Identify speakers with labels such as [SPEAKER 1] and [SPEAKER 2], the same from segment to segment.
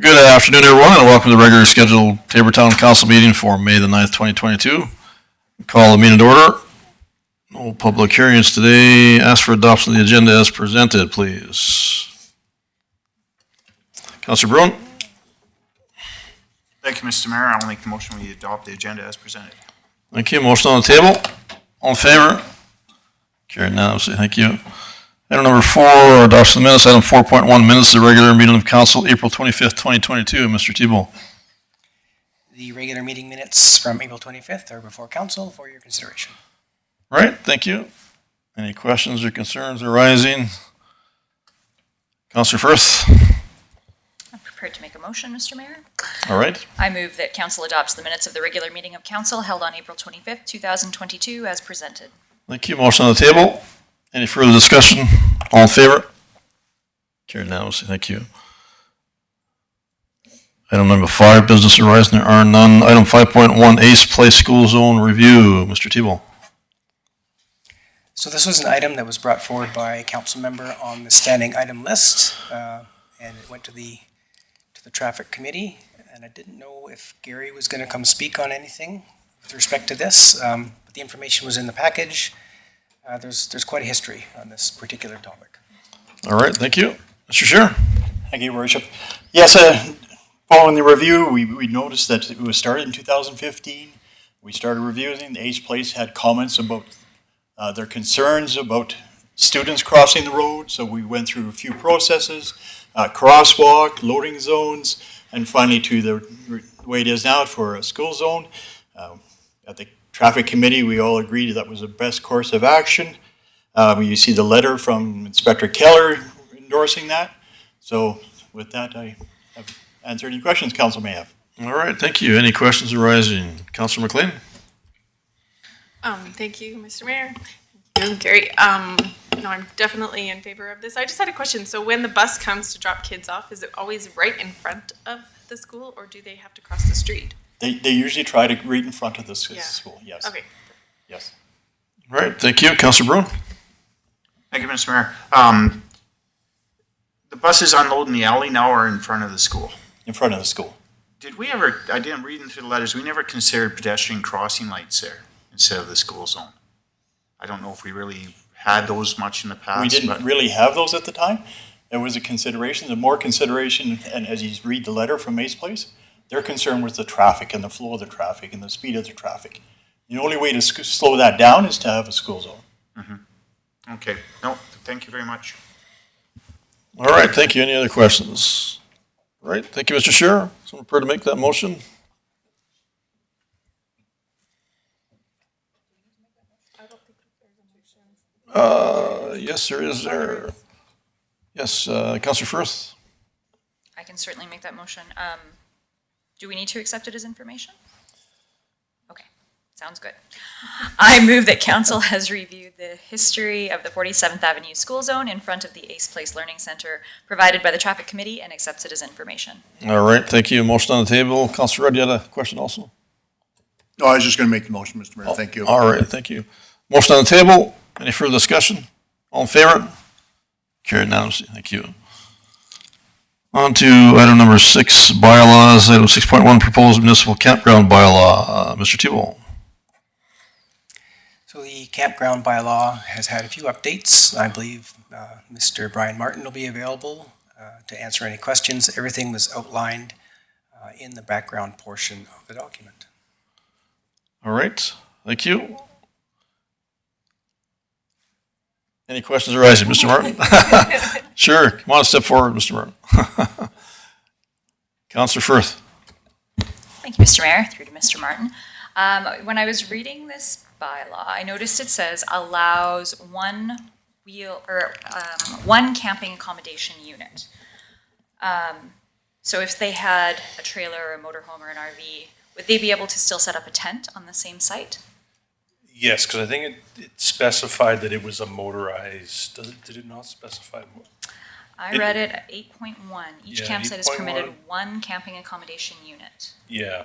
[SPEAKER 1] Good afternoon, everyone, and welcome to the regular scheduled Tabortown Council meeting for May the 9th, 2022. Call the meeting to order. No public hearings today. Ask for adoption of the agenda as presented, please. Councilor Bruin.
[SPEAKER 2] Thank you, Mr. Mayor. I'll make the motion we adopt the agenda as presented.
[SPEAKER 1] Thank you. Motion on the table. All in favor? Carried unanimously. Thank you. Item number 4, adoption of the minutes. Item 4.1, minutes of the regular meeting of council, April 25th, 2022. Mr. Thibault.
[SPEAKER 3] The regular meeting minutes from April 25th are before council for your consideration.
[SPEAKER 1] All right, thank you. Any questions or concerns arising? Councilor Firth.
[SPEAKER 4] I'm prepared to make a motion, Mr. Mayor.
[SPEAKER 1] All right.
[SPEAKER 4] I move that council adopts the minutes of the regular meeting of council held on April 25th, 2022 as presented.
[SPEAKER 1] Thank you. Motion on the table. Any further discussion? All in favor? Carried unanimously. Thank you. Item number 5, business arising. There are none. Item 5.1, Ace Place School Zone Review. Mr. Thibault.
[SPEAKER 3] So this was an item that was brought forward by a council member on the standing item list, and it went to the traffic committee. And I didn't know if Gary was going to come speak on anything with respect to this, but the information was in the package. There's quite a history on this particular topic.
[SPEAKER 1] All right. Thank you. Mr. Scheer.
[SPEAKER 5] Thank you, Your Worship. Yes, following the review, we noticed that it was started in 2015. We started reviewing. The Ace Place had comments about their concerns about students crossing the road. So we went through a few processes, crosswalk, loading zones, and finally to the way it is now for a school zone. At the traffic committee, we all agreed that was the best course of action. You see the letter from Inspector Keller endorsing that. So with that, I have answered any questions council may have.
[SPEAKER 1] All right. Thank you. Any questions arising? Councilor McLean.
[SPEAKER 6] Thank you, Mr. Mayor. Thank you, Gary. No, I'm definitely in favor of this. I just had a question. So when the bus comes to drop kids off, is it always right in front of the school, or do they have to cross the street?
[SPEAKER 5] They usually try to read in front of the school, yes.
[SPEAKER 6] Okay.
[SPEAKER 5] Yes.
[SPEAKER 1] All right. Thank you. Councilor Bruin.
[SPEAKER 2] Thank you, Mr. Mayor. The buses unload in the alley now or in front of the school?
[SPEAKER 5] In front of the school.
[SPEAKER 2] Did we ever, I didn't read into the letters, we never considered pedestrian crossing lights there instead of the school zone. I don't know if we really had those much in the past.
[SPEAKER 5] We didn't really have those at the time. It was a consideration, the more consideration, and as you read the letter from Ace Place, their concern was the traffic and the flow of the traffic and the speed of the traffic. The only way to slow that down is to have a school zone.
[SPEAKER 2] Mm-hmm. Okay. No, thank you very much.
[SPEAKER 1] All right. Thank you. Any other questions? All right. Thank you, Mr. Scheer. Someone prepared to make that motion? Yes, there is there. Yes, Councilor Firth.
[SPEAKER 4] I can certainly make that motion. Do we need to accept it as information? Okay, sounds good. I move that council has reviewed the history of the 47th Avenue School Zone in front of the Ace Place Learning Center provided by the Traffic Committee and accepts it as information.
[SPEAKER 1] All right, thank you. Motion on the table. Councilor Rudd, you had a question also?
[SPEAKER 7] No, I was just going to make the motion, Mr. Mayor. Thank you.
[SPEAKER 1] All right, thank you. Motion on the table. Any further discussion? All in favor? Carried unanimously. Thank you. On to item number 6, bylaws. Item 6.1, proposed municipal campground bylaw. Mr. Thibault.
[SPEAKER 3] So the campground bylaw has had a few updates. I believe Mr. Brian Martin will be available to answer any questions. Everything was outlined in the background portion of the document.
[SPEAKER 1] All right, thank you. Any questions arising? Mr. Martin? Sure, come on, step forward, Mr. Martin. Councilor Firth.
[SPEAKER 4] Thank you, Mr. Mayor, through to Mr. Martin. When I was reading this bylaw, I noticed it says allows one camping accommodation unit. So if they had a trailer or a motorhome or an RV, would they be able to still set up a tent on the same site?
[SPEAKER 8] Yes, because I think it specified that it was a motorized, did it not specify?
[SPEAKER 4] I read it at 8.1. Each
[SPEAKER 8] Yeah,
[SPEAKER 4] campsite is
[SPEAKER 8] 8.1.
[SPEAKER 4] permitted one camping accommodation unit.
[SPEAKER 8] Yeah.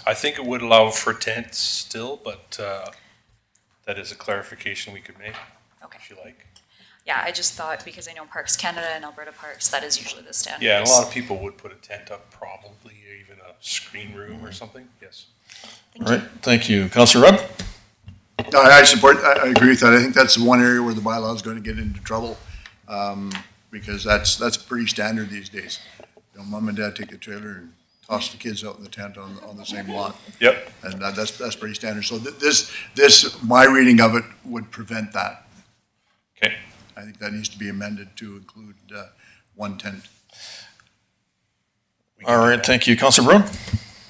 [SPEAKER 8] I think it would allow for tents still, but that is a clarification we could make,
[SPEAKER 4] Okay.
[SPEAKER 8] if you like.
[SPEAKER 4] Yeah, I just thought because I know Parks Canada and Alberta Parks, that is usually the standard.
[SPEAKER 8] Yeah, and a lot of people would put a tent up, probably even a screen room or something, yes.
[SPEAKER 1] All right, thank you. Councillor Rudd?
[SPEAKER 7] I support, I agree with that. I think that's the one area where the bylaw is going to get into trouble, because that's pretty standard these days. You know, mom and dad take the trailer and toss the kids out in the tent on the same lot.
[SPEAKER 8] Yep.
[SPEAKER 7] And that's pretty standard. So this, my reading of it would prevent that.
[SPEAKER 8] Okay.
[SPEAKER 7] I think that needs to be amended to include one tent.
[SPEAKER 1] All right, thank you. Councillor Brown?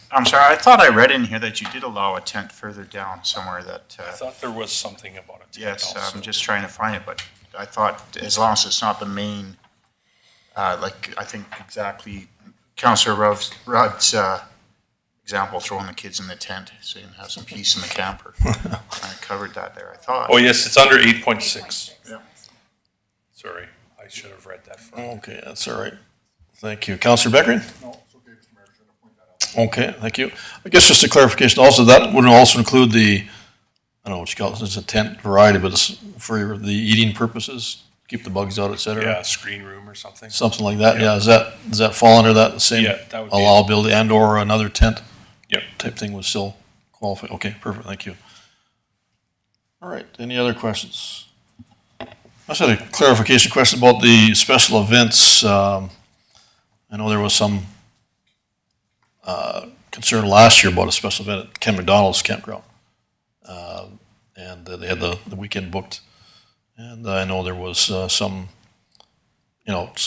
[SPEAKER 2] I'm sorry, I thought I read in here that you did allow a tent further down somewhere that,
[SPEAKER 8] I thought there was something about it.
[SPEAKER 2] yes,
[SPEAKER 8] also.
[SPEAKER 2] I'm just trying to find it, but I thought as long as it's not the main, like, I think exactly Councillor Rudd's example, throwing the kids in the tent so you can have some peace in the camper. I covered that there, I thought.
[SPEAKER 8] Oh, yes, it's under 8.6.
[SPEAKER 2] Yeah.
[SPEAKER 8] Sorry, I should have read that first.
[SPEAKER 1] Okay, that's all right. Thank you. Councillor Beckering?
[SPEAKER 7] No, it's okay, Mr. Mayor, should I point that out?
[SPEAKER 1] Okay, thank you. I guess just a clarification also, that would also include the, I don't know what you call it, it's a tent variety, but it's for the eating purposes, keep the bugs out, et cetera?
[SPEAKER 8] Yeah, screen room or something.
[SPEAKER 1] Something like that, yeah. Does that fall under that, the same
[SPEAKER 8] Yeah, that would be-
[SPEAKER 1] allowability and or another tent
[SPEAKER 8] Yep.
[SPEAKER 1] type thing would still qualify? Okay, perfect, thank you. All right, any other questions? I just had a clarification question about the special events. I know there was some concern last year about a special event at Ken McDonald's campground. And they had the weekend booked. And I know there was some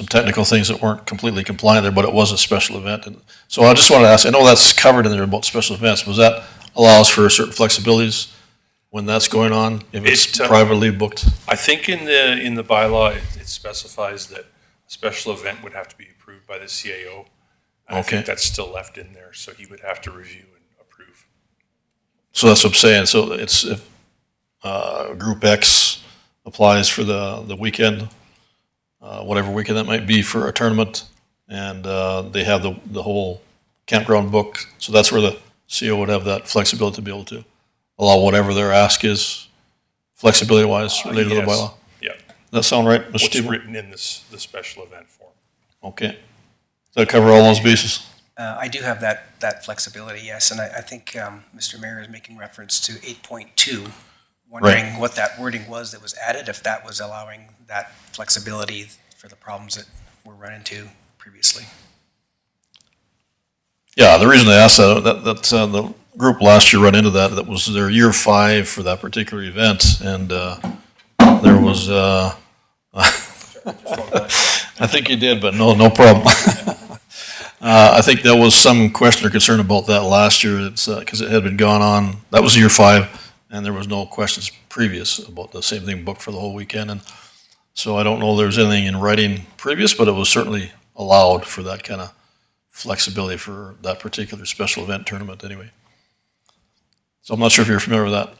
[SPEAKER 1] technical things that weren't completely compliant there, but it was a special event. And so I just wanted to ask, I know that's covered in there about special events. Was that allows for certain flexibilities when that's going on, if it's privately booked?
[SPEAKER 8] I think in the bylaw, it specifies that a special event would have to be approved by the CAO. And I
[SPEAKER 1] Okay.
[SPEAKER 8] think that's still left in there, so he would have to review and approve.
[SPEAKER 1] So that's what I'm saying. So it's if Group X applies for the weekend, whatever weekend that might be for a tournament, and they have the whole campground booked. So that's where the CO would have that flexibility to be able to allow whatever their ask is, flexibility-wise, related to the
[SPEAKER 8] Yes.
[SPEAKER 1] bylaw.
[SPEAKER 8] Yeah,
[SPEAKER 1] Does that sound right, Mr.
[SPEAKER 8] what's
[SPEAKER 1] Steve?
[SPEAKER 8] written in the special event form.
[SPEAKER 1] Okay. Does that cover all those bases?
[SPEAKER 3] I do have that flexibility, yes, and I think Mr. Mayor is making reference to 8.2, wondering what that wording was that was added, if that was allowing that flexibility for the problems that were run into previously.
[SPEAKER 1] Yeah, the reason I asked that the group last year ran into that was their year 5 for that particular event, and there was, I think you did, but no problem. I think there was some question or concern about that last year, it's, because it had been gone on, that was year 5, and there was no questions previous about the same thing booked for the whole weekend, and so I don't know if there was anything in writing previous, but it was certainly allowed for that kind of flexibility for that particular special event tournament anyway. So I'm not sure if you're familiar with that,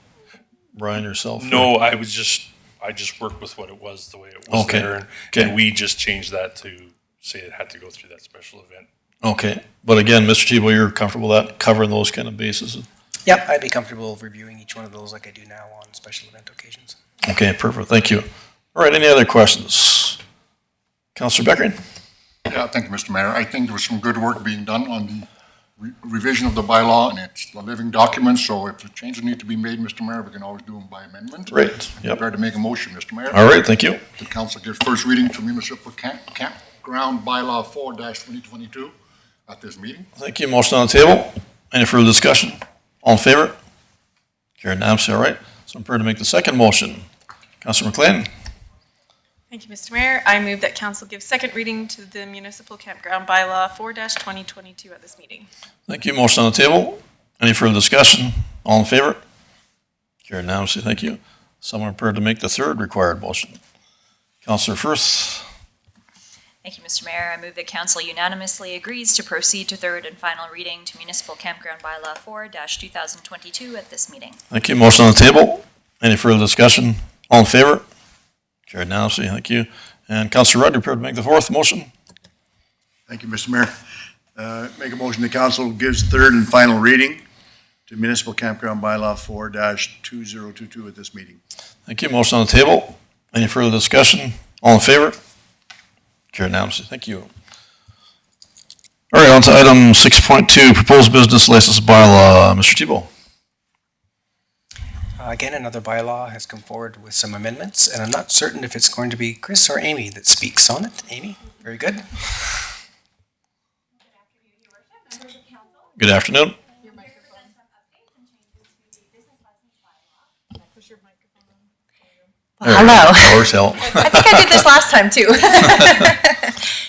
[SPEAKER 1] Brian, yourself?
[SPEAKER 8] No, I just worked with what it was, the way it was
[SPEAKER 1] Okay.
[SPEAKER 8] there,
[SPEAKER 1] Okay.
[SPEAKER 8] and we just changed that to say it had to go through that special event.
[SPEAKER 1] Okay, but again, Mr. Tebow, you're comfortable with that, covering those kind of bases?
[SPEAKER 3] Yep, I'd be comfortable reviewing each one of those like I do now on special event occasions.
[SPEAKER 1] Okay, perfect, thank you. All right, any other questions? Councillor Beckering?
[SPEAKER 7] Yeah, thank you, Mr. Mayor. I think there was some good work being done on the revision of the bylaw, and it's a living document, so if changes need to be made, Mr. Mayor, we can always do them by amendment.
[SPEAKER 1] Great, yep.
[SPEAKER 7] Prepared to make a motion, Mr. Mayor.
[SPEAKER 1] All right, thank you.
[SPEAKER 7] The council gives first reading to municipal campground bylaw 4-2022 at this meeting.
[SPEAKER 1] Thank you, motion on the table. Any further discussion? All in favor? Carried unanimously, all right. So I'm prepared to make the second motion. Councillor McLean?
[SPEAKER 6] Thank you, Mr. Mayor. I move that council give second reading to the municipal campground bylaw 4-2022 at this meeting.
[SPEAKER 1] Thank you. Motion on the table. Any further discussion? All in favor? Carried unanimously. Thank you. Someone prepared to make the third required motion. Councillor Firth.
[SPEAKER 4] Thank you, Mr. Mayor. I move that council unanimously agrees to proceed to third and final reading to Municipal Campground Bylaw 4-2022 at this meeting.
[SPEAKER 1] Thank you. Motion on the table. Any further discussion? All in favor? Carried unanimously. Thank you. And Councillor Rudd, prepared to make the fourth motion.
[SPEAKER 7] Thank you, Mr. Mayor. Make a motion the council gives third and final reading to municipal campground bylaw 4-2022 at this meeting.
[SPEAKER 1] Thank you. Motion on the table. Any further discussion? All in favor? Carried unanimously. Thank you. All right, on to item 6.2, proposed business license bylaw. Mr. Tebow.
[SPEAKER 3] Again, another bylaw has come forward with some amendments, and I'm not certain if it's going to be Chris or Amy that speaks on it. Amy, very good.
[SPEAKER 1] Good afternoon.
[SPEAKER 9] Hello.
[SPEAKER 1] Or help.
[SPEAKER 9] I think I did this last time too.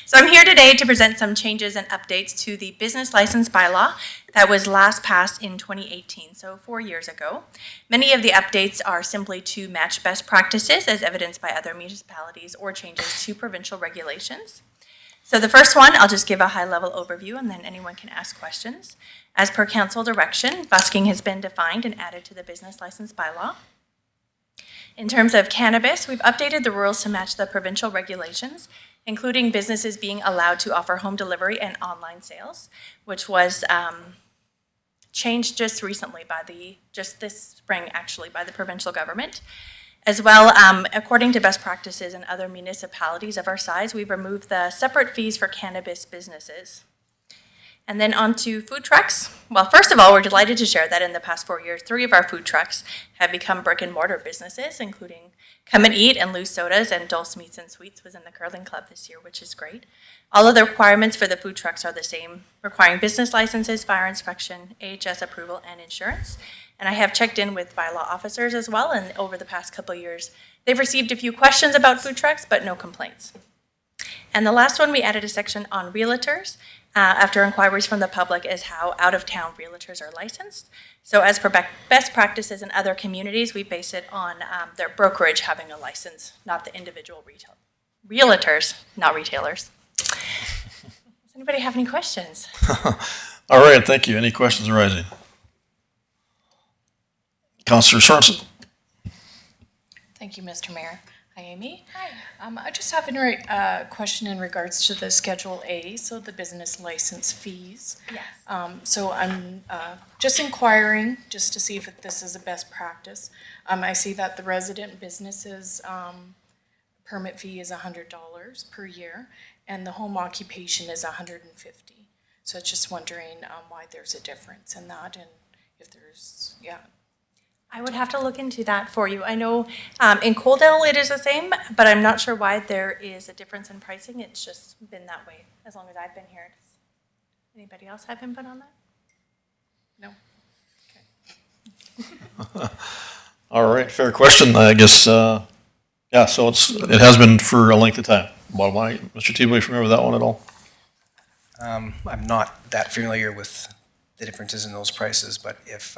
[SPEAKER 9] So I'm here today to present some changes and updates to the business license bylaw that was last passed in 2018, so 4 years ago. Many of the updates are simply to match best practices as evidenced by other municipalities or changes to provincial regulations. So the first one, I'll just give a high-level overview and then anyone can ask questions. As per council direction, busking has been defined and added to the business license bylaw. In terms of cannabis, we've updated the rules to match the provincial regulations, including businesses being allowed to offer home delivery and online sales, which was changed just recently just this spring actually, by the provincial government. As well, according to best practices in other municipalities of our size, we've removed the separate fees for cannabis businesses. And then on to food trucks. Well, first of all, we're delighted to share that in the past 4 years, 3 of our food trucks have become brick and mortar businesses, including Come and Eat and Loose Sodas, and Dulce Meats and Sweets was in the curling club this year, which is great. All of the requirements for the food trucks are the same, requiring business licenses, fire inspection, AHS approval, and insurance. And I have checked in with bylaw officers as well, and over the past couple of years, they've received a few questions about food trucks, but no complaints. And the last one, we added a section on realtors. After inquiries from the public is how out-of-town realtors are licensed. So as per best practices in other communities, we base it on their brokerage having a license, not the individual realtors, not retailers. Does anybody have any questions?
[SPEAKER 1] All right, thank you. Any questions arising? Councillor Sorensen.
[SPEAKER 10] Thank you, Mr. Mayor. Hi, Amy. Hi. I just have a question in regards to the Schedule A, so the business license fees.
[SPEAKER 9] Yes.
[SPEAKER 10] So I'm just inquiring, just to see if this is a best practice. I see that the resident businesses permit fee is $100 per year, and the home occupation is $150. So it's just wondering why there's a difference in that, and if there's,
[SPEAKER 9] I would have to look into that for you. I know in Coaldale it is the same, but I'm not sure why there is a difference in pricing. It's just been that way as long as I've been here. Does anybody else have input on that?
[SPEAKER 10] No.
[SPEAKER 1] All right, fair question. I guess, so it has been for a length of time. Bottom line, Mr. Tebow, if you remember that one at all?
[SPEAKER 3] I'm not that familiar with the differences in those prices, but if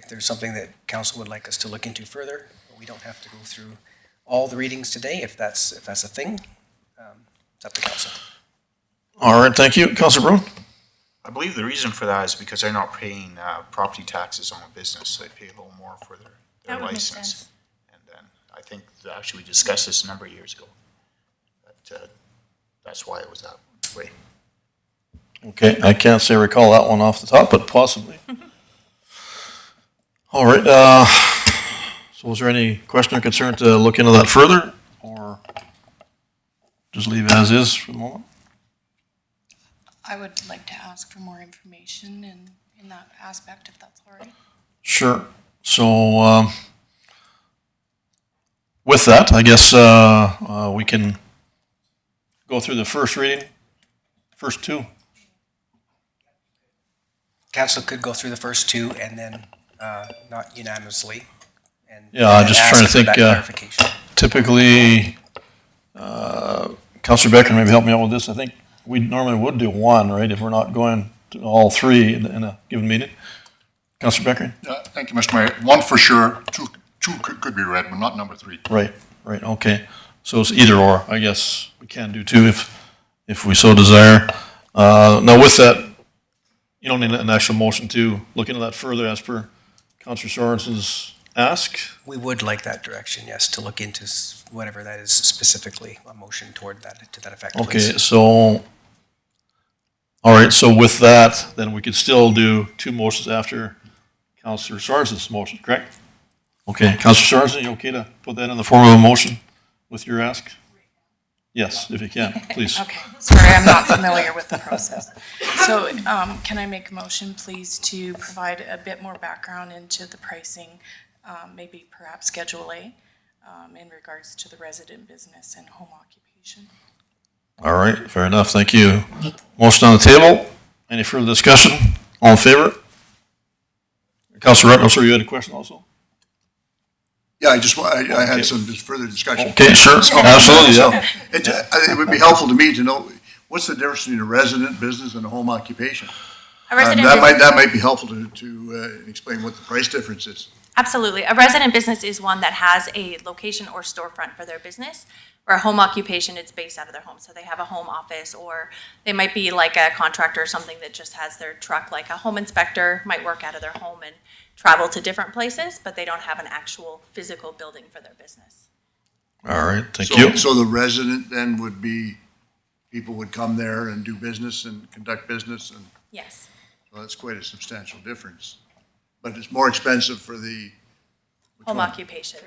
[SPEAKER 3] there's something that council would like us to look into further, we don't have to go through all the readings today. If that's a thing, it's up to council.
[SPEAKER 1] All right, thank you. Councillor Brown?
[SPEAKER 2] I believe the reason for that is because they're not paying property taxes on a business, so they pay a little more for their
[SPEAKER 9] That would make
[SPEAKER 2] license.
[SPEAKER 9] sense.
[SPEAKER 2] And then, I think, actually we discussed this a number of years ago. That's why it was that way.
[SPEAKER 1] Okay, I can't say recall that one off the top, but possibly. All right, so was there any question or concern to look into that further, or just leave it as is for the moment?
[SPEAKER 10] I would like to ask for more information in that aspect, if that's all right.
[SPEAKER 1] Sure. So, with that, I guess we can go through the first reading, first two.
[SPEAKER 3] Council could go through the first two and then not unanimously. And
[SPEAKER 1] Yeah, I'm just
[SPEAKER 3] ask
[SPEAKER 1] trying to
[SPEAKER 3] for
[SPEAKER 1] think,
[SPEAKER 3] that clarification.
[SPEAKER 1] Typically, Councillor Becker, maybe help me out with this. I think we normally would do one, right, if we're not going to all three in a given meeting. Councillor Becker?
[SPEAKER 11] Thank you, Mr. Mayor. One for sure, two could be read, but not number 3.
[SPEAKER 1] Right, okay. So it's either or. I guess we can do two if we so desire. Now with that, you don't need an actual motion to look into that further as per Councillor Sorensen's ask.
[SPEAKER 3] We would like that direction, yes, to look into whatever that is specifically, a motion toward that, to that effect.
[SPEAKER 1] Okay,
[SPEAKER 3] please.
[SPEAKER 1] so, all right, so with that, then we could still do two motions after Counselor Sorensen's motion, correct? Okay, Counselor Sorensen, you okay to put that in the form of a motion with your ask? Yes, if you can, please.
[SPEAKER 10] Okay, sorry, I'm not familiar with the process. So, can I make a motion, please, to provide a bit more background into the pricing, maybe perhaps Schedule A, in regards to the resident business and home occupation?
[SPEAKER 1] All right, fair enough, thank you. Motion on the table. Any further discussion? All in favor? Counselor Rutten, sorry, you had a question also?
[SPEAKER 7] Yeah, I had some just further discussion.
[SPEAKER 1] Okay, sure, absolutely, yeah.
[SPEAKER 7] It would be helpful to me to know, what's the difference between a resident business and a home occupation?
[SPEAKER 9] A resident
[SPEAKER 7] That might be helpful to explain what the price difference is.
[SPEAKER 9] Absolutely. A resident business is one that has a location or storefront for their business, where a home occupation, it's based out of their home. So they have a home office, or they might be like a contractor or something that just has their truck, like a home inspector might work out of their home and travel to different places, but they don't have an actual physical building for their business.
[SPEAKER 1] All right, thank you.
[SPEAKER 7] So the resident then would be, people would come there and do business and conduct business, and
[SPEAKER 9] Yes.
[SPEAKER 7] well, that's quite a substantial difference. But it's more expensive for the
[SPEAKER 9] Home occupation.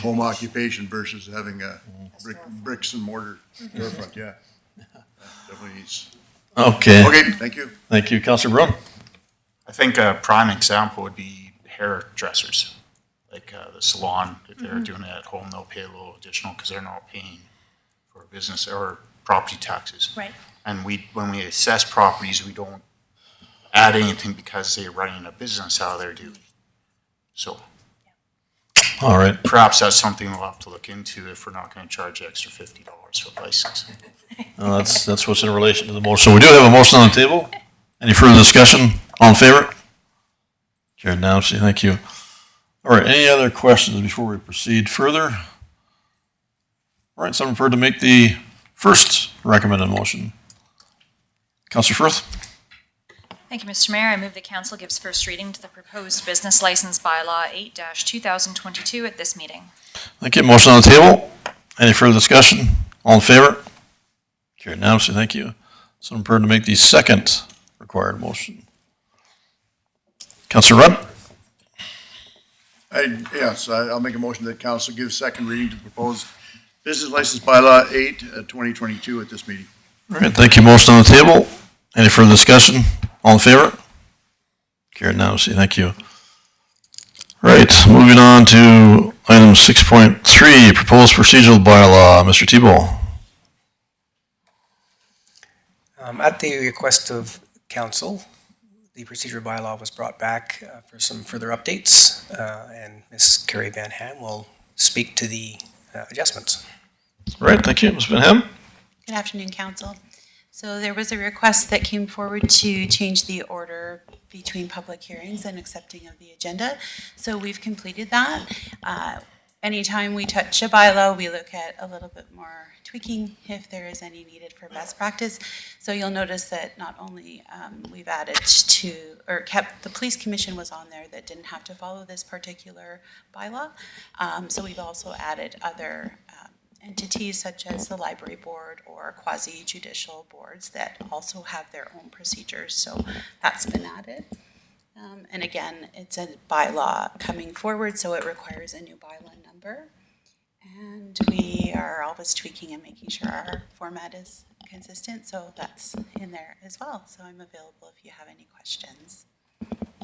[SPEAKER 7] home occupation versus having a bricks and mortar storefront, yeah. That definitely needs,
[SPEAKER 1] Okay,
[SPEAKER 7] okay, thank you.
[SPEAKER 1] thank you. Counselor Brun?
[SPEAKER 2] I think a prime example would be hairdressers, like the salon. If they're doing it at home, they'll pay a little additional because they're not paying for business or property taxes.
[SPEAKER 9] Right.
[SPEAKER 2] And when we assess properties, we don't add anything because they're running a business out of there, do we? So
[SPEAKER 1] All right,
[SPEAKER 2] perhaps that's something we'll have to look into if we're not going to charge extra $50 for license.
[SPEAKER 1] that's what's in relation to the motion. So we do have a motion on the table. Any further discussion? All in favor? Carried unanimously, thank you. All right, any other questions before we proceed further? All right, someone prepared to make the first recommended motion. Counselor Firth?
[SPEAKER 4] Thank you, Mr. Mayor. I move that council gives first reading to the proposed business license bylaw 8-2022 at this meeting.
[SPEAKER 1] Thank you. Motion on the table. Any further discussion? All in favor? Carried unanimously, thank you. Someone prepared to make the second required motion. Counselor Rudd?
[SPEAKER 7] Yes, I'll make a motion that council gives second reading to the proposed business license bylaw 8/2022 at this meeting.
[SPEAKER 1] All right, thank you. Motion on the table. Any further discussion? All in favor? Carried unanimously, thank you. All right, moving on to item 6.3, proposed procedural bylaw. Mr. Tebow.
[SPEAKER 3] At the request of council, the procedural bylaw was brought back for some further updates, and Ms. Carrie Van Ham will speak to the adjustments.
[SPEAKER 1] All right, thank you. Ms. Van Ham?
[SPEAKER 12] Good afternoon, council. So there was a request that came forward to change the order between public hearings and accepting of the agenda. So we've completed that. Anytime we touch a bylaw, we look at a little bit more tweaking if there is any needed for best practice. So you'll notice that not only we've added to, or kept, the police commission was on there that didn't have to follow this particular bylaw. So we've also added other entities such as the library board or quasi-judicial boards that also have their own procedures. So that's been added. And again, it's a bylaw coming forward, so it requires a new bylaw number. And we are always tweaking and making sure our format is consistent, so that's in there as well. So I'm available if you have any questions.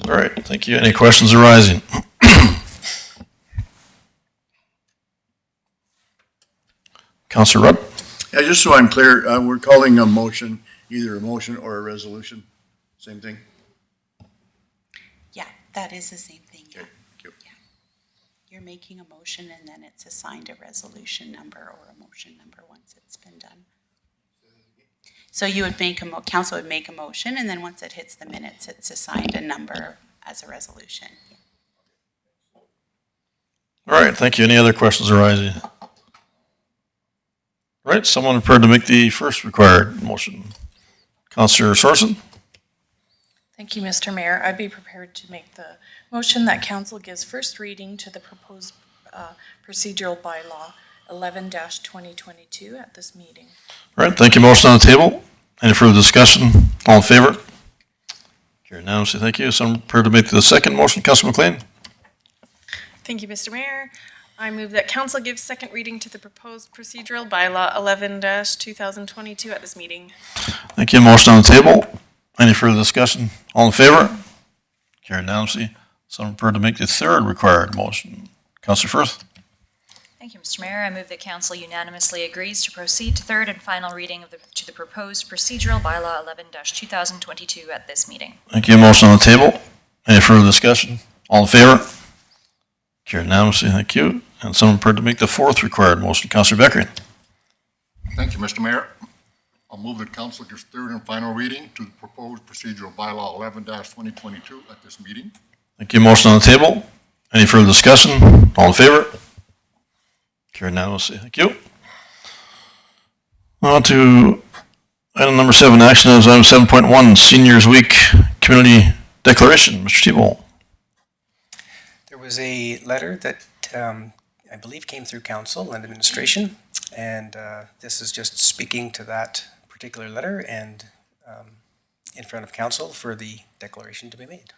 [SPEAKER 1] All right, thank you. Any questions arising? Counselor Rudd?
[SPEAKER 7] Yeah, just so I'm clear, we're calling a motion either a motion or a resolution, same thing?
[SPEAKER 12] Yeah, that is the same thing. Yeah.
[SPEAKER 7] Okay, thank you.
[SPEAKER 12] You're making a motion and then it's assigned a resolution number or a motion number once it's been done. So you would make council would make a motion, and then once it hits the minutes, it's assigned a number as a resolution.
[SPEAKER 1] All right, thank you. Any other questions arising? All right, someone prepared to make the first required motion. Counselor Sorensen?
[SPEAKER 10] Thank you, Mr. Mayor. I'd be prepared to make the motion that council gives first reading to the proposed procedural bylaw 11-2022 at this meeting.
[SPEAKER 1] All right, thank you. Motion on the table. Any further discussion? All in favor? Carried unanimously, thank you. Someone prepared to make the second motion, Councilor McLean?
[SPEAKER 6] Thank you, Mr. Mayor. I move that council gives second reading to the proposed procedural bylaw 11-2022 at this meeting.
[SPEAKER 1] Thank you. Motion on the table. Any further discussion? All in favor? Carried unanimously. Someone prepared to make the third required motion, Councilor Firth?
[SPEAKER 4] Thank you, Mr. Mayor. I move that council unanimously agrees to proceed to third and final reading to the proposed procedural bylaw 11-2022 at this meeting.
[SPEAKER 1] Thank you. Motion on the table. Any further discussion? All in favor? Carried unanimously, thank you. And someone prepared to make the fourth required motion, Councilor Beckering?
[SPEAKER 11] Thank you, Mr. Mayor. I'll move that council gives third and final reading to the proposed procedural bylaw 11-2022 at this meeting.
[SPEAKER 1] Thank you. Motion on the table. Any further discussion? All in favor? Carried unanimously, thank you. On to item number 7, action items, item 7.1, Seniors Week Community Declaration. Mr. Tebow.
[SPEAKER 3] There was a letter that I believe came through council and administration, and this is just speaking to that particular letter and in front of council for the declaration to be made.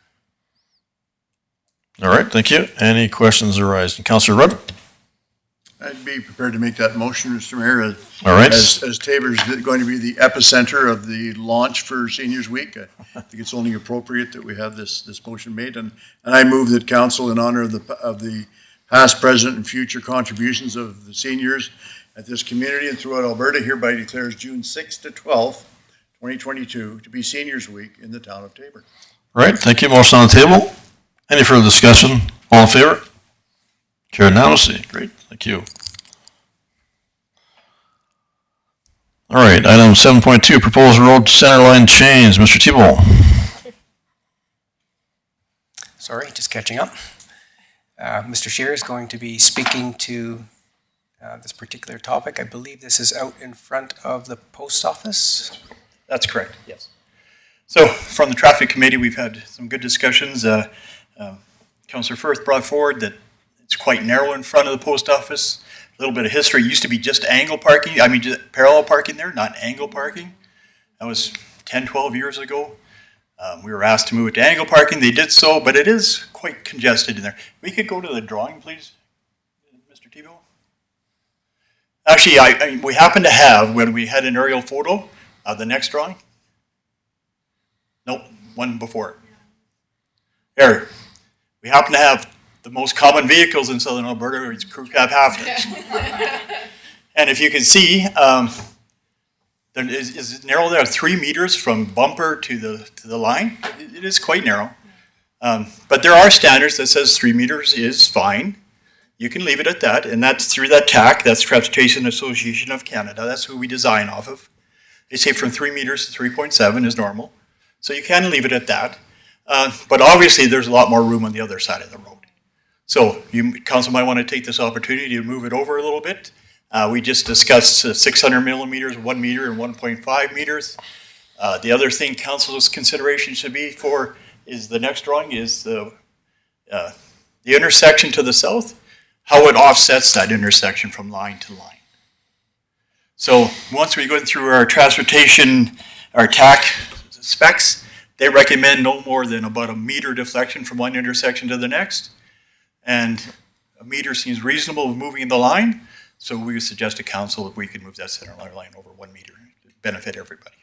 [SPEAKER 1] All right, thank you. Any questions arising? Councilor Rudd?
[SPEAKER 7] I'd be prepared to make that motion, Mr. Mayor.
[SPEAKER 1] All right.
[SPEAKER 7] As Tabor's going to be the epicenter of the launch for Seniors Week, I think it's only appropriate that we have this motion made. And I move that council, in honor of the past, present, and future contributions of the seniors at this community and throughout Alberta, hereby declares June 6th to 12th, 2022, to be Seniors Week in the town of Tabor.
[SPEAKER 1] All right, thank you. Motion on the table. Any further discussion? All in favor? Carried unanimously. Great, thank you. All right, item 7.2, proposed road center line change. Mr. Tebow.
[SPEAKER 3] Sorry, just catching up. Mr. Scheer is going to be speaking to this particular topic. I believe this is out in front of the post office.
[SPEAKER 5] That's correct, yes. So from the traffic committee, we've had some good discussions. Councillor Firth brought forward that it's quite narrow in front of the post office. A little bit of history. It used to be just angle parking. Just parallel parking there, not angle parking. That was 10, 12 years ago. We were asked to move it to angle parking. They did so, but it is quite congested in there. We could go to the drawing, please, Mr. Tebow. Actually, we happen to have, when we had an aerial photo of the next drawing. Nope, one before. There. We happen to have the most common vehicles in southern Alberta. It's crew cab half tons. And if you can see, there is narrow there, 3 meters from bumper to the line. It is quite narrow. But there are standards that says 3 meters is fine. You can leave it at that, and that's through that TAC, that's Transportation Association of Canada. That's who we design off of. They say from 3 meters to 3.7 is normal. So you can leave it at that. But obviously there's a lot more room on the other side of the road. So council might want to take this opportunity to move it over a little bit. We just discussed 600 millimeters, 1 meter, and 1.5 meters. The other thing council's consideration should be for is the next drawing is the intersection to the south, how it offsets that intersection from line to line. So once we go through our transportation, our TAC specs, they recommend no more than about a meter deflection from one intersection to the next. And a meter seems reasonable of moving the line. So we would suggest to council if we could move that center line over 1 meter to benefit everybody.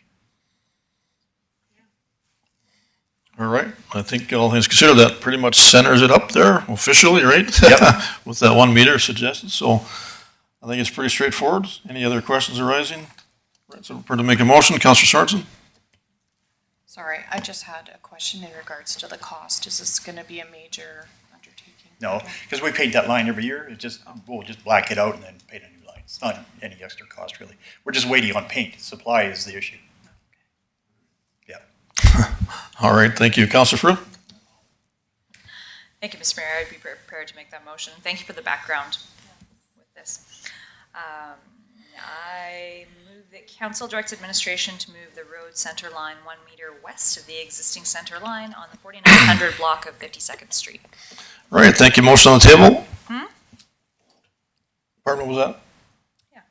[SPEAKER 1] All right, I think all things considered, that pretty much centers it up there officially, right?
[SPEAKER 5] Yep.
[SPEAKER 1] With that 1 meter suggested, so I think it's pretty straightforward. Any other questions arising? Right, so we're to make a motion, Councillor Sorensen?
[SPEAKER 10] Sorry, I just had a question in regards to the cost. Is this gonna be a major undertaking?
[SPEAKER 5] No, because we paint that line every year. We'll just black it out and then paint a new line. It's not any extra cost really. We're just waiting on paint. Supply is the issue. Yeah.
[SPEAKER 1] All right, thank you. Councillor Frew?
[SPEAKER 4] Thank you, Mr. Mayor. I'd be prepared to make that motion. Thank you for the background with this. I move that council directs administration to move the road center line 1 meter west of the existing center line on the 4900 block of 52nd Street.
[SPEAKER 1] All right, thank you. Motion on the table? Pardon, what was that?
[SPEAKER 4] Yeah,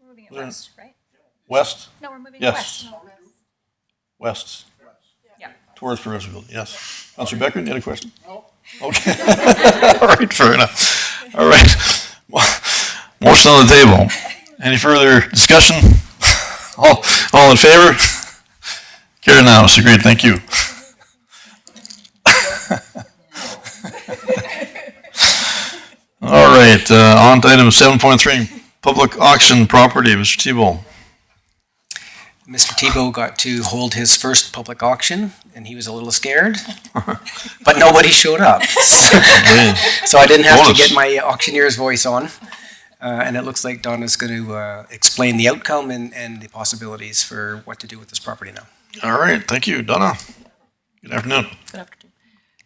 [SPEAKER 4] we're moving it west, right?
[SPEAKER 1] West?
[SPEAKER 4] No, we're moving it
[SPEAKER 1] Yes.
[SPEAKER 4] west.
[SPEAKER 1] West.
[SPEAKER 4] Yeah.
[SPEAKER 1] Towards progressive, yes. Councillor Becker, you had a question? No. Okay. All right, fair enough. All right. Motion on the table. Any further discussion? All in favor? Carried unanimously. Great, thank you. All right, on to item 7.3, public auction property. Mr. Tebow.
[SPEAKER 3] Mr. Tebow got to hold his first public auction, and he was a little scared, but nobody showed up. So I didn't have to get my auctioneer's voice on. And it looks like Donna's going to explain the outcome and the possibilities for what to do with this property now.
[SPEAKER 1] All right, thank you. Donna, good afternoon.
[SPEAKER 13] Good afternoon.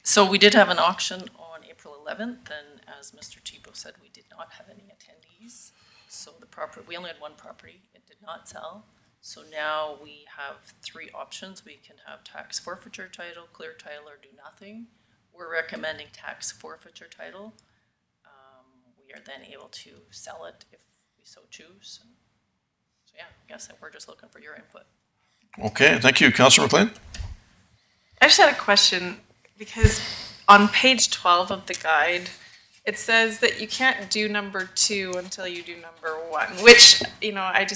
[SPEAKER 13] So we did have an auction on April 11th, and as Mr. Tebow said, we did not have any attendees. So the property, we only had one property, it did not sell. So now we have three options. We can have tax forfeiture title, clear title, or do nothing. We're recommending tax forfeiture title. We are then able to sell it if we so choose. So yeah, I guess that we're just looking for your input.
[SPEAKER 1] Okay, thank you. Councillor McLean?
[SPEAKER 6] I just had a question because on page 12 of the guide, it says that you can't do number 2 until you do number 1, which, you know, I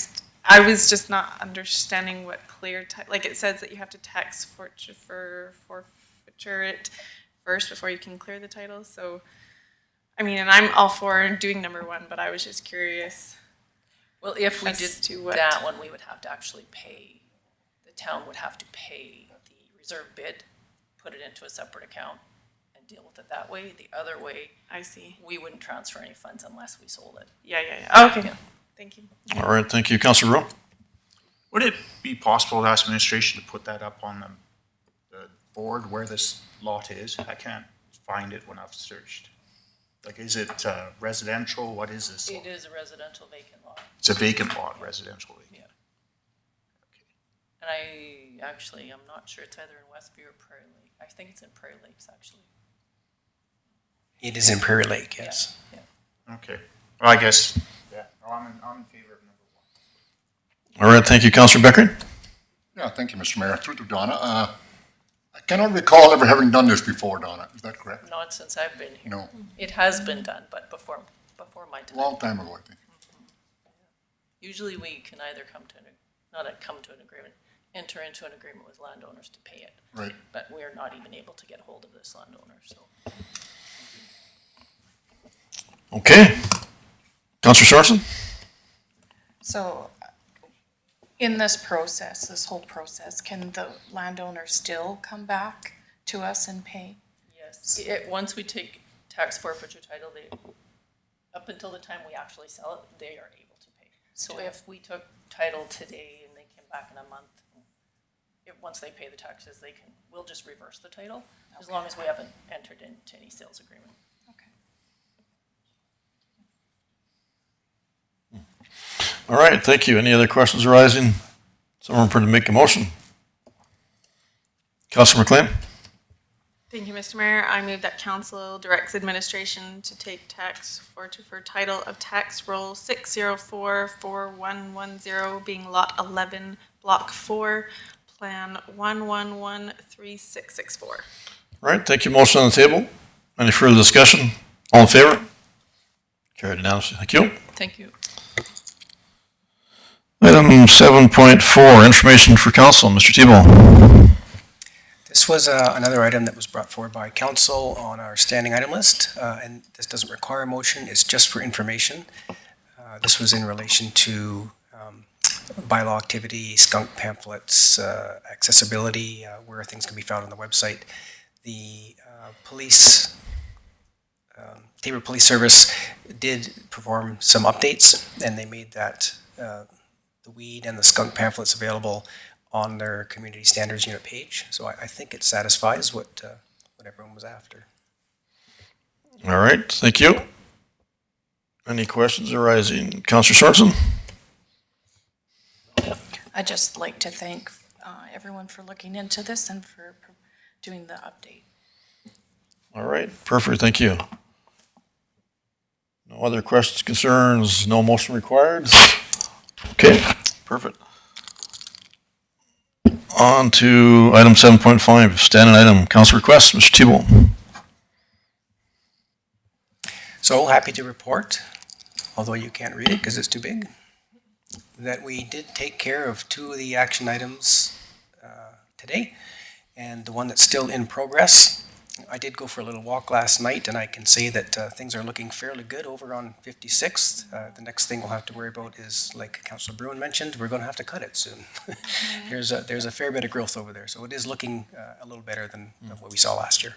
[SPEAKER 6] was just not understanding what clear, like it says that you have to tax forfeiture it first before you can clear the title. So, I mean, and I'm all for doing number 1, but I was just curious.
[SPEAKER 13] Well, if we
[SPEAKER 6] As
[SPEAKER 13] did
[SPEAKER 6] to what-
[SPEAKER 13] that one, we would have to actually pay, the town would have to pay the reserve bid, put it into a separate account, and deal with it that way. The other way,
[SPEAKER 6] I see.
[SPEAKER 13] we wouldn't transfer any funds unless we sold it.
[SPEAKER 6] Yeah. Oh, okay.
[SPEAKER 13] Yeah.
[SPEAKER 6] Thank you.
[SPEAKER 1] All right, thank you. Councillor Rowe?
[SPEAKER 2] Would it be possible to ask administration to put that up on the board where this lot is? I can't find it when I've searched. Like, is it residential? What is this?
[SPEAKER 13] It is a residential vacant lot.
[SPEAKER 2] It's a vacant lot, residential.
[SPEAKER 13] Yeah. And I'm not sure, it's either in Westview or Prairie Lake. I think it's in Prairie Lakes, actually.
[SPEAKER 3] It is in Prairie Lake, yes.
[SPEAKER 13] Yeah.
[SPEAKER 2] Okay. Well, I guess, yeah, I'm in favor of number 1.
[SPEAKER 1] All right, thank you. Councillor Becker?
[SPEAKER 11] Yeah, thank you, Mr. Mayor. Through to Donna. I cannot recall ever having done this before, Donna. Is that correct?
[SPEAKER 13] Not since I've been here.
[SPEAKER 11] No.
[SPEAKER 13] It has been done, but before my time.
[SPEAKER 11] Long time ago, I think.
[SPEAKER 13] Usually we can either enter into an agreement with landowners to pay it.
[SPEAKER 11] Right.
[SPEAKER 13] But we're not even able to get a hold of this landowner, so.
[SPEAKER 1] Okay. Councillor Sorensen?
[SPEAKER 10] So in this process, this whole process, can the landowner still come back to us and pay?
[SPEAKER 13] Yes, once we take tax forfeiture title, up until the time we actually sell it, they are able to pay. So if we took title today and they came back in a month, once they pay the taxes, we'll just reverse the title, as long as we haven't entered into any sales agreement.
[SPEAKER 1] All right, thank you. Any other questions arising? Someone to make a motion? Councillor McLean?
[SPEAKER 6] Thank you, Mr. Mayor. I move that council directs administration to take tax for title of tax roll 6044110, being lot 11, block 4, plan 1113664.
[SPEAKER 1] All right, thank you. Motion on the table. Any further discussion? All in favor? Carried unanimously. Thank you.
[SPEAKER 13] Thank you.
[SPEAKER 1] Item 7.4, information for council. Mr. Tebow.
[SPEAKER 3] This was another item that was brought forward by council on our standing item list, and this doesn't require a motion, it's just for information. This was in relation to bylaw activity, skunk pamphlets, accessibility, where things can be found on the website. The police, Taber Police Service did perform some updates, and they made that the weed and the skunk pamphlets available on their community standards unit page. So I think it satisfies what everyone was after.
[SPEAKER 1] All right, thank you. Any questions arising? Councillor Sorensen?
[SPEAKER 10] I'd just like to thank everyone for looking into this and for doing the update.
[SPEAKER 1] All right, perfect, thank you. No other questions, concerns, no motion required? Okay, perfect. On to item 7.5, standing item, council requests. Mr. Tebow.
[SPEAKER 3] So happy to report, although you can't read it because it's too big, that we did take care of two of the action items today, and the one that's still in progress. I did go for a little walk last night, and I can say that things are looking fairly good over on 56th. The next thing we'll have to worry about is, like Councillor Bruin mentioned, we're going to have to cut it soon. There's a fair bit of growth over there, so it is looking a little better than what we saw last year.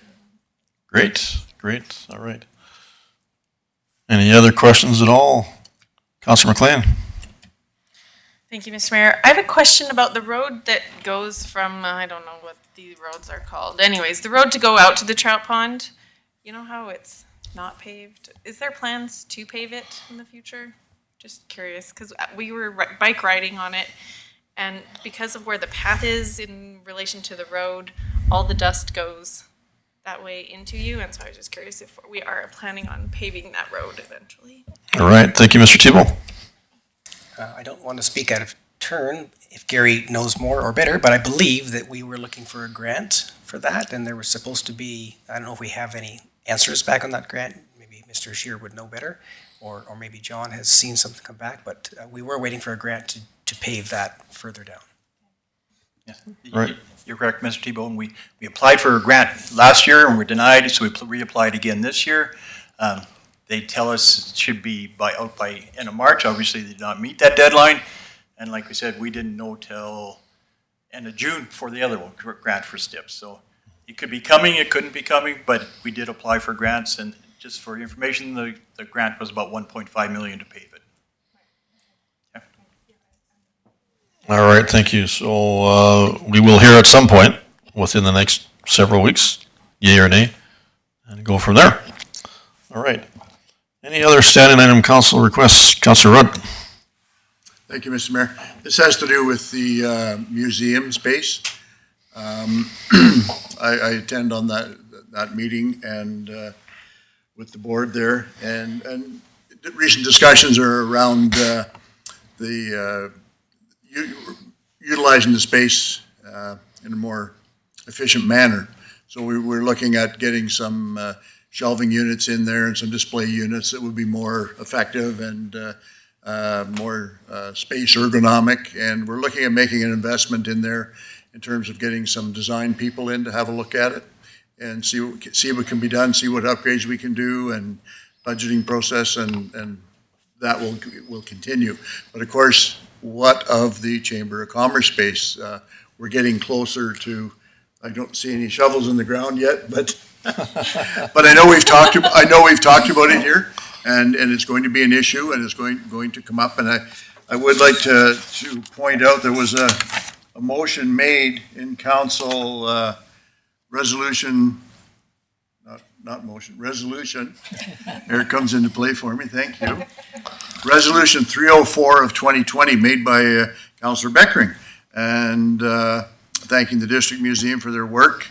[SPEAKER 1] Great, great, all right. Any other questions at all? Councillor McLean?
[SPEAKER 6] Thank you, Mr. Mayor. I have a question about the road that goes from, I don't know what the roads are called. Anyways, the road to go out to the trout pond, you know how it's not paved? Is there plans to pave it in the future? Just curious, because we were bike riding on it, and because of where the path is in relation to the road, all the dust goes that way into you, and so I was just curious if we are planning on paving that road eventually.
[SPEAKER 1] All right, thank you, Mr. Tebow.
[SPEAKER 3] I don't want to speak out of turn if Gary knows more or better, but I believe that we were looking for a grant for that, and there was supposed to be, I don't know if we have any answers back on that grant. Maybe Mr. Scheer would know better, or maybe John has seen something come back, but we were waiting for a grant to pave that further down.
[SPEAKER 5] Yeah.
[SPEAKER 1] Right.
[SPEAKER 5] You're correct, Mr. T-Bone. We applied for a grant last year and were denied, so we reapplied again this year. They tell us it should be out by end of March. Obviously, they did not meet that deadline. And like we said, we didn't know till end of June for the other one, grant for STIPs. So it could be coming, it couldn't be coming, but we did apply for grants. And just for information, the grant was about 1.5 million to pave it. Yeah.
[SPEAKER 1] All right, thank you. So we will hear at some point within the next several weeks, yay or nay, and go from there. All right. Any other standing item council requests? Councillor Rudd.
[SPEAKER 7] Thank you, Mr. Mayor. This has to do with the museum space. I attend on that meeting and with the board there, and recent discussions are around utilizing the space in a more efficient manner. So we're looking at getting some shelving units in there and some display units that would be more effective and more space ergonomic. And we're looking at making an investment in there in terms of getting some design people in to have a look at it and see what can be done, see what upgrades we can do, and budgeting process, and that will continue. But of course, what of the Chamber of Commerce space? We're getting closer to, I don't see any shovels in the ground yet, but but I know we've talked about it here, and it's going to be an issue, and it's going to come up. And I would like to point out there was a motion made in council resolution. Resolution. There it comes into play for me. Thank you. Resolution 304 of 2020 made by Councillor Beckering, and thanking the District Museum for their work,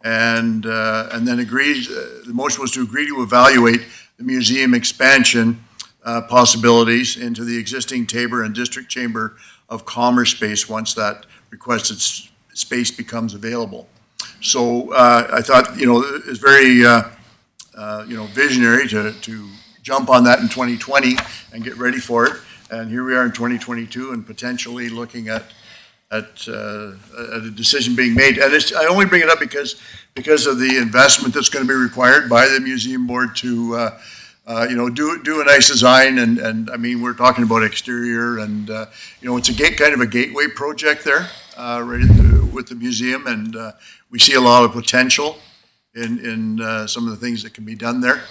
[SPEAKER 7] and then agrees. The motion was to agree to evaluate the museum expansion possibilities into the existing Tabor and District Chamber of Commerce space once that requested space becomes available. So I thought, it's very, visionary to jump on that in 2020 and get ready for it. And here we are in 2022 and potentially looking at a decision being made. And I only bring it up because of the investment that's going to be required by the museum board to, do a nice design. And I mean, we're talking about exterior and, it's kind of a gateway project there, with the museum. And we see a lot of potential in some of the things that can be done there.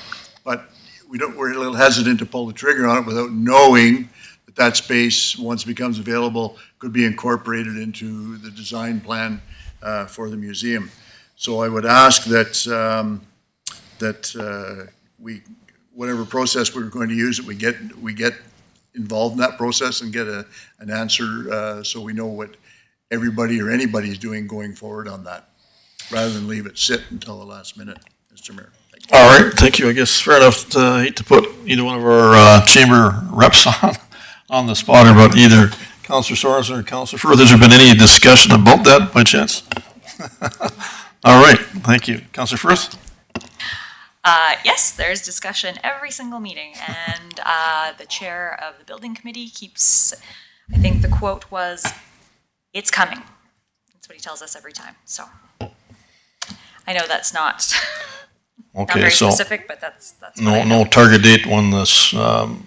[SPEAKER 7] But we're a little hesitant to pull the trigger on it without knowing that space, once it becomes available, could be incorporated into the design plan for the museum. So I would ask that whatever process we're going to use, that we get involved in that process and get an answer so we know what everybody or anybody is doing going forward on that, rather than leave it sit until the last minute, Mr. Mayor.
[SPEAKER 1] All right, thank you. I guess fair enough. I hate to put either one of our chamber reps on the spot, but either Counselor Sorensen or Counselor Firth, has there been any discussion about that by chance? All right, thank you. Counselor Firth?
[SPEAKER 4] Yes, there's discussion every single meeting, and the chair of the building committee keeps, I think the quote was, "It's coming." That's what he tells us every time, so. I know that's not, not
[SPEAKER 1] Okay,
[SPEAKER 4] very
[SPEAKER 1] so
[SPEAKER 4] specific, but that's what I know.
[SPEAKER 1] no target date when this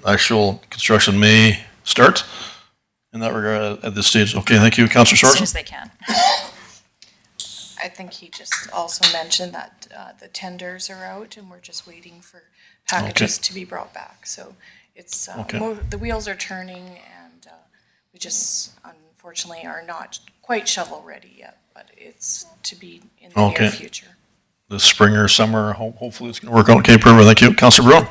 [SPEAKER 1] actual construction may start in that regard at this stage. Okay, thank you. Counselor
[SPEAKER 4] As soon
[SPEAKER 1] Sorensen?
[SPEAKER 4] as they can.
[SPEAKER 10] I think he just also mentioned that the tenders are out and we're just waiting for packages to be brought back. So it's,
[SPEAKER 1] Okay.
[SPEAKER 10] the wheels are turning and we just unfortunately are not quite shovel ready yet, but it's to be in the
[SPEAKER 1] Okay.
[SPEAKER 10] near future.
[SPEAKER 1] The spring or summer, hopefully it's going to work out. Okay, perfect. Thank you. Counselor Bruin?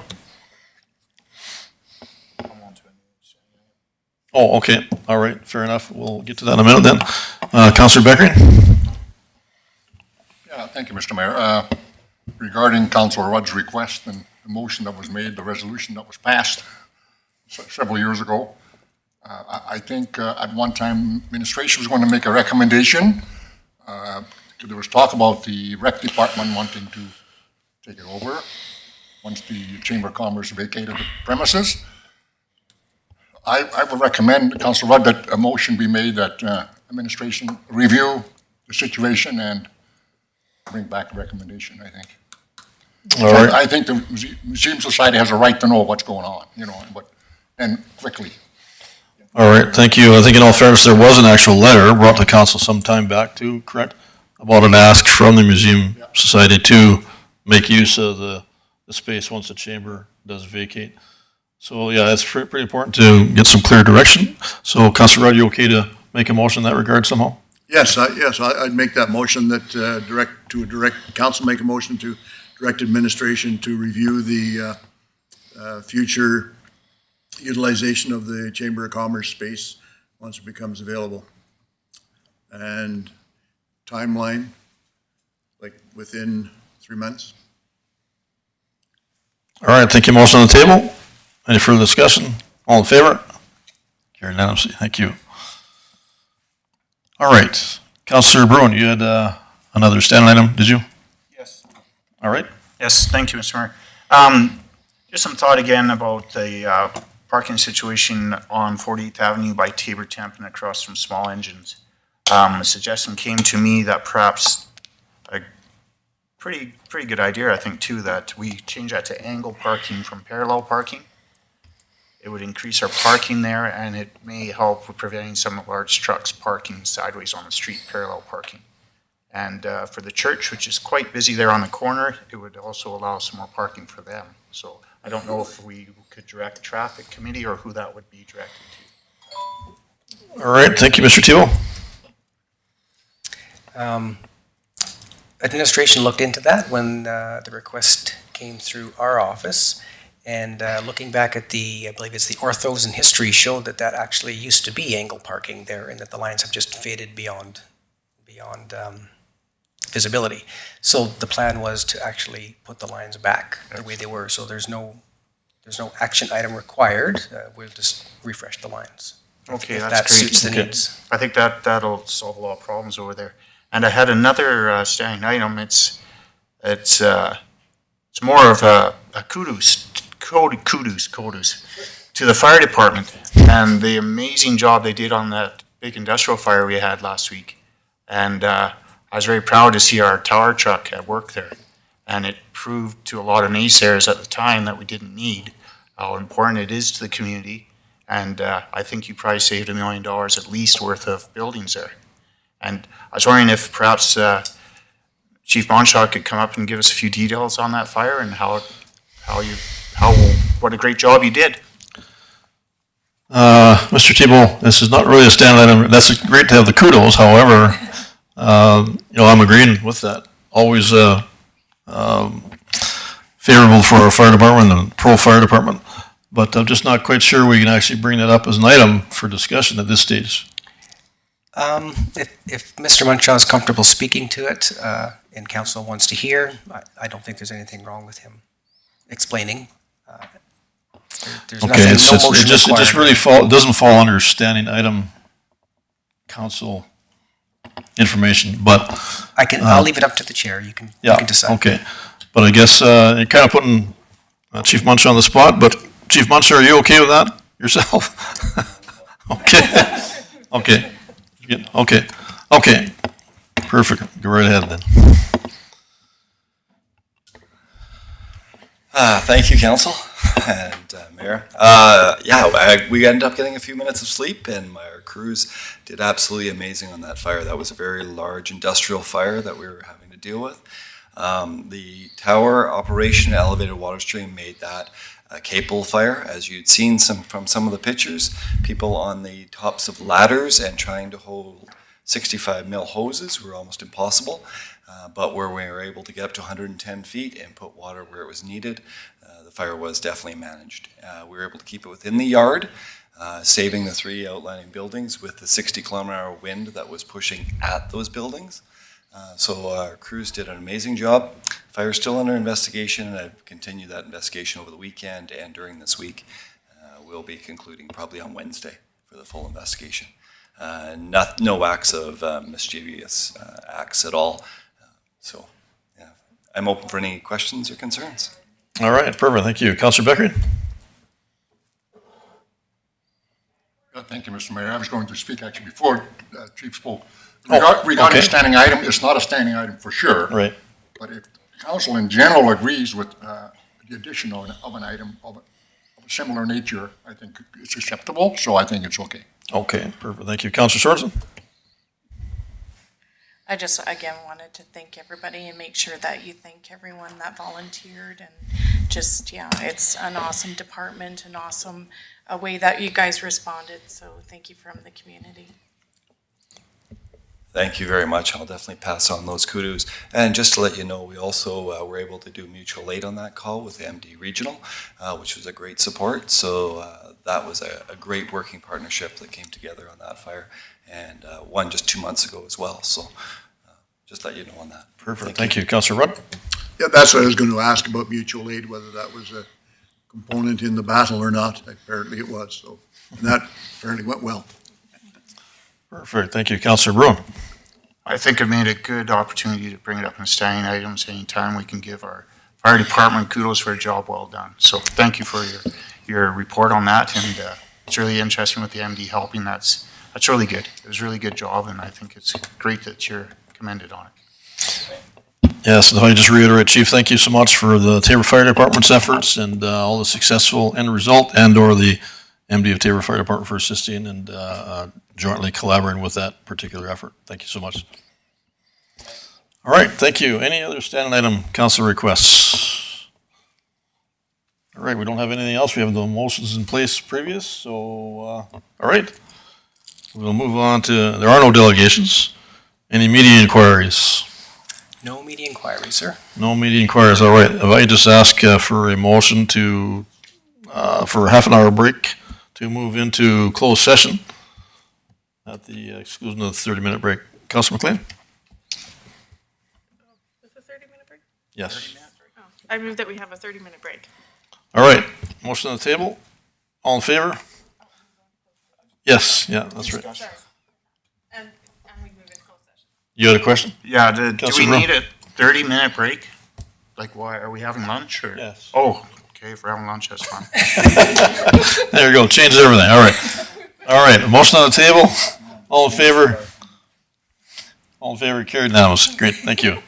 [SPEAKER 1] Oh, okay. All right, fair enough. We'll get to that in a minute then. Counselor Beckering?
[SPEAKER 11] Yeah, thank you, Mr. Mayor. Regarding Councilor Rudd's request and the motion that was made, the resolution that was passed several years ago, I think at one time administration was going to make a recommendation. There was talk about the rec department wanting to take it over once the Chamber of Commerce vacated the premises. I would recommend, Councilor Rudd, that a motion be made that administration review the situation and bring back a recommendation, I think.
[SPEAKER 1] All right.
[SPEAKER 11] I think the Museum Society has a right to know what's going on, and quickly.
[SPEAKER 1] All right, thank you. I think in all fairness, there was an actual letter brought to council some time back too, correct? About an ask from the Museum Society to make use of the space once the chamber does vacate. So yeah, it's pretty important to get some clear direction. So Councilor Rudd, you okay to make a motion in that regard somehow?
[SPEAKER 7] Yes, I'd make that motion that council make a motion to direct administration to review the future utilization of the Chamber of Commerce space once it becomes available. And timeline, like within 3 months.
[SPEAKER 1] All right, thank you. Motion on the table. Any further discussion? All in favor? Carried unanimously. Thank you. All right, Councilor Bruin, you had another standing item, did you?
[SPEAKER 2] Yes.
[SPEAKER 1] All right.
[SPEAKER 2] Yes, thank you, Mr. Mayor. Just some thought again about the parking situation on 48th Avenue by Tabor Temp and across from Small Engines. A suggestion came to me that perhaps a pretty good idea, I think, too, that we change that to angle parking from parallel parking. It would increase our parking there, and it may help with preventing some large trucks parking sideways on the street, parallel parking. And for the church, which is quite busy there on the corner, it would also allow some more parking for them. So I don't know if we could direct traffic committee or who that would be directed to.
[SPEAKER 1] All right, thank you, Mr. Tebow.
[SPEAKER 3] Administration looked into that when the request came through our office. And looking back at I believe it's the orthos in history showed that actually used to be angle parking there and that the lines have just faded beyond visibility. So the plan was to actually put the lines back the way they were. So there's no action item required. We'll just refresh the lines.
[SPEAKER 2] Okay,
[SPEAKER 3] if
[SPEAKER 2] that's
[SPEAKER 3] that
[SPEAKER 2] great.
[SPEAKER 3] suits the needs.
[SPEAKER 2] I think that'll solve a lot of problems over there. And I had another standing item. It's more of a kudos to the fire department and the amazing job they did on that big industrial fire we had last week. And I was very proud to see our tower truck at work there. And it proved to a lot of naysayers at the time that we didn't need how important it is to the community. And I think you probably saved $1 million at least worth of buildings there. And I was wondering if perhaps Chief Bonshaw could come up and give us a few details on that fire and what a great job you did.
[SPEAKER 1] Mr. Tebow, this is not really a standing item. That's great to have the kudos. However, I'm agreeing with that. Always favorable for our fire department and pro fire department. But I'm just not quite sure we can actually bring that up as an item for discussion at this stage.
[SPEAKER 3] If Mr. Munshaw is comfortable speaking to it and council wants to hear, I don't think there's anything wrong with him explaining. There's
[SPEAKER 1] Okay,
[SPEAKER 3] nothing, no motion
[SPEAKER 1] it just
[SPEAKER 3] required.
[SPEAKER 1] really doesn't fall under standing item council information, but
[SPEAKER 3] I'll leave it up to the chair. You can decide.
[SPEAKER 1] Okay. But I guess you're kind of putting Chief Muncher on the spot, but Chief Muncher, are you okay with that yourself? Okay. Okay. Okay. Okay. Perfect. Go right ahead then.
[SPEAKER 14] Thank you, Council and Mayor. We ended up getting a few minutes of sleep, and our crews did absolutely amazing on that fire. That was a very large industrial fire that we were having to deal with. The tower operation elevated water stream made that a capable fire, as you'd seen from some of the pictures. People on the tops of ladders and trying to hold 65 mil hoses were almost impossible. But where we were able to get up to 110 feet and put water where it was needed, the fire was definitely managed. We were able to keep it within the yard, saving the 3 outlining buildings with the 60-kilometer-hour wind that was pushing at those buildings. So our crews did an amazing job. Fire's still under investigation, and I've continued that investigation over the weekend and during this week. We'll be concluding probably on Wednesday for the full investigation. No acts of mischievous acts at all. So, yeah, I'm open for any questions or concerns.
[SPEAKER 1] All right, perfect. Thank you. Councillor Beckering?
[SPEAKER 11] Thank you, Mr. Mayor. I was going to speak actually before Chief spoke. Regarding standing item, it's not a standing item for sure.
[SPEAKER 1] Right.
[SPEAKER 11] But if the council in general agrees with the addition of an item of a similar nature, I think it's acceptable, so I think it's okay.
[SPEAKER 1] Okay, perfect. Thank you. Councillor Sorensen?
[SPEAKER 10] I just, again, wanted to thank everybody and make sure that you thank everyone that volunteered and just, it's an awesome department, an awesome way that you guys responded. So thank you from the community.
[SPEAKER 14] Thank you very much. I'll definitely pass on those kudos. And just to let you know, we also were able to do mutual aid on that call with MD Regional, which was a great support. So that was a great working partnership that came together on that fire, and one just 2 months ago as well. So just let you know on that.
[SPEAKER 1] Perfect. Thank you. Councillor Rudd?
[SPEAKER 7] Yeah, that's what I was going to ask about mutual aid, whether that was a component in the battle or not. Apparently it was. So, and that apparently went well.
[SPEAKER 1] Perfect. Thank you. Councillor Bruin?
[SPEAKER 2] I think it made a good opportunity to bring it up in standing items anytime we can give our fire department kudos for a job well done. So thank you for your report on that, and it's really interesting with the MD helping. That's really good. It was a really good job, and I think it's great that you're commended on it.
[SPEAKER 1] Yes, let me just reiterate, Chief, thank you so much for the Tabor Fire Department's efforts and all the successful end result, and or the MD of Tabor Fire Department for assisting and jointly collaborating with that particular effort. Thank you so much. All right, thank you. Any other standing item council requests? All right, we don't have anything else. We have the motions in place previous, so, all right. We'll move on to, there are no delegations. Any media inquiries?
[SPEAKER 3] No media inquiries, sir.
[SPEAKER 1] No media inquiries, all right. If I just ask for a motion to, for a half an hour break to move into closed session at the exclusion of the 30-minute break. Councilor McLean?
[SPEAKER 6] With a 30-minute break?
[SPEAKER 1] Yes.
[SPEAKER 6] Oh, I move that we have a 30-minute break.
[SPEAKER 1] All right, motion on the table. All in favor? Yes, yeah, that's right.
[SPEAKER 6] And we move into closed session.
[SPEAKER 1] You had a question?
[SPEAKER 2] Yeah, do we
[SPEAKER 1] Councilor
[SPEAKER 2] need a 30-minute break? Like, why, are we having lunch, or?
[SPEAKER 1] Yes.
[SPEAKER 2] Oh, okay, if we're having lunch, that's fine.
[SPEAKER 1] There you go, changes everything, all right. All right, motion on the table. All in favor? All in favor, carried now. Great, thank you.